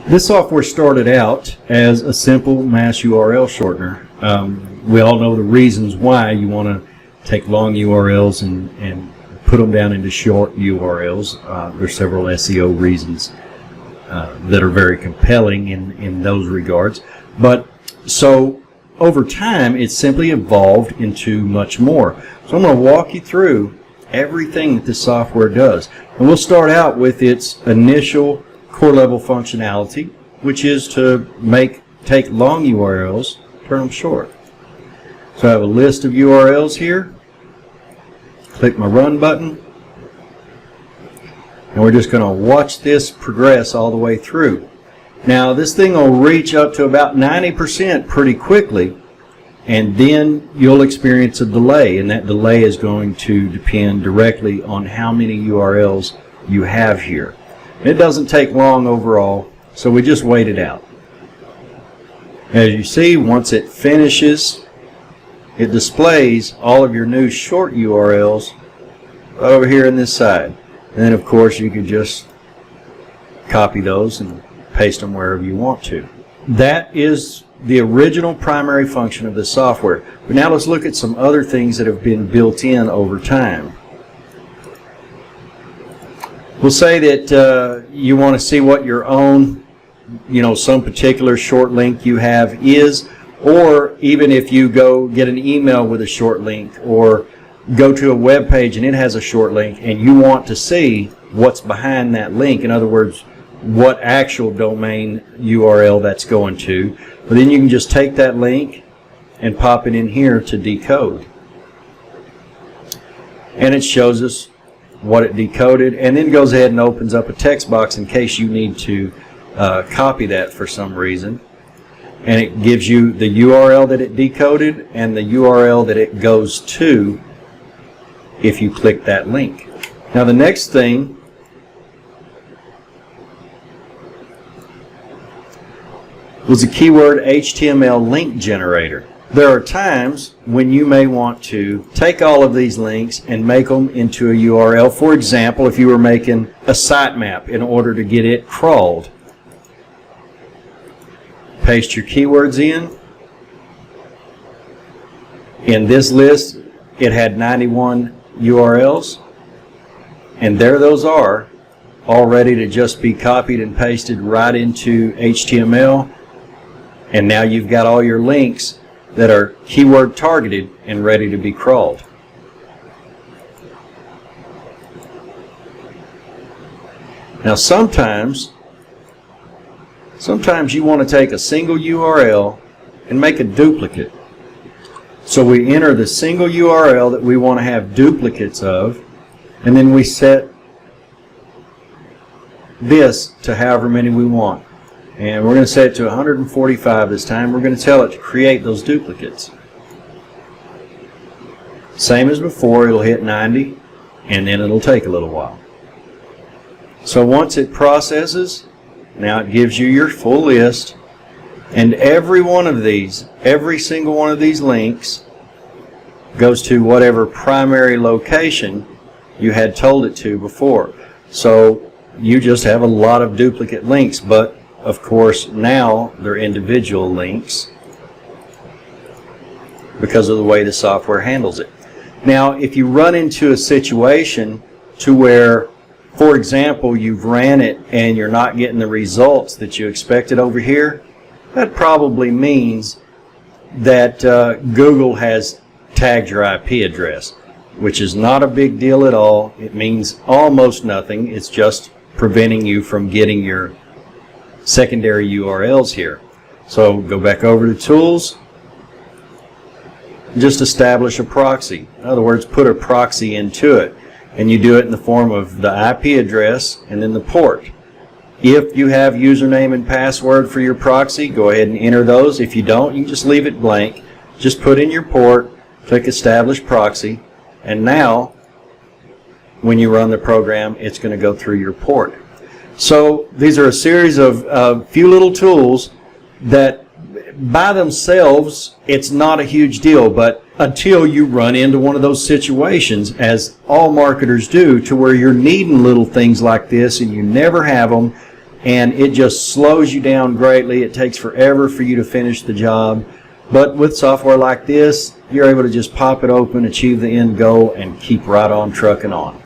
This software started out as a simple mass URL shortener. We all know the reasons why you want to take long URLs and put them down into short URLs. There's several SEO reasons that are very compelling in those regards. But so over time, it's simply evolved into much more. So I'm going to walk you through everything that this software does. And we'll start out with its initial core level functionality, which is to take long URLs, turn them short. So I have a list of URLs here. Click my run button. And we're just going to watch this progress all the way through. Now this thing will reach up to about 90% pretty quickly, and then you'll experience a delay, and that delay is going to depend directly on how many URLs you have here. And it doesn't take long overall, so we just wait it out. As you see, once it finishes, it displays all of your new short URLs right over here in this side. And then of course you can just copy those and paste them wherever you want to. That is the original primary function of the software. But now let's look at some other things that have been built in over time. We'll say that you want to see what your own, some particular short link you have is, or even if you go get an email with a short link, or go to a web page and it has a short link and you want to see what's behind that link, in other words, what actual domain URL that's going to, but then you can just take that link and pop it in here to decode. And it shows us what it decoded, and then goes ahead and opens up a text box in case you need to copy that for some reason. And it gives you the URL that it decoded and the URL that it goes to if you click that link. Now the next thing was a keyword HTML link generator. There are times when you may want to take all of these links and make them into a URL. For example, if you were making a sitemap in order to get it crawled, paste your keywords in. In this list, it had 91 URLs, and there those are, all ready to just be copied and pasted right into HTML. And now you've got all your links that are keyword targeted and ready to be crawled. Now sometimes you want to take a single URL and make a duplicate. So we enter the single URL that we want to have duplicates of, and then we set this to however many we want. And we're going to set it to 145 this time. We're going to tell it to create those duplicates. Same as before, it'll hit 90, and then it'll take a little while. So once it processes, now it gives you your full list, and every single one of these links goes to whatever primary location you had told it to before. So you just have a lot of duplicate links, but of course now they're individual links because of the way the software handles it. Now if you run into a situation to where, for example, you've ran it and you're not getting the results that you expected over here, that probably means that Google has tagged your IP address, which is not a big deal at all. It means almost nothing. It's just preventing you from getting your secondary URLs here. So go back over to Tools, just establish a proxy. In other words, put a proxy into it, and you do it in the form of the IP address and then the port. If you have username and password for your proxy, go ahead and enter those. If you don't, you can just leave it blank. Just put in your port, click Establish Proxy, and now when you run the program, it's going to go through your port. So these are a series of few little tools that by themselves it's not a huge deal, but until you run into one of those situations, as all marketers do, to where you're needing little things like this and you never have them, and it just slows you down greatly. It takes forever for you to finish the job. But with software like this, you're able to just pop it open, achieve the end goal, and keep right on trucking on.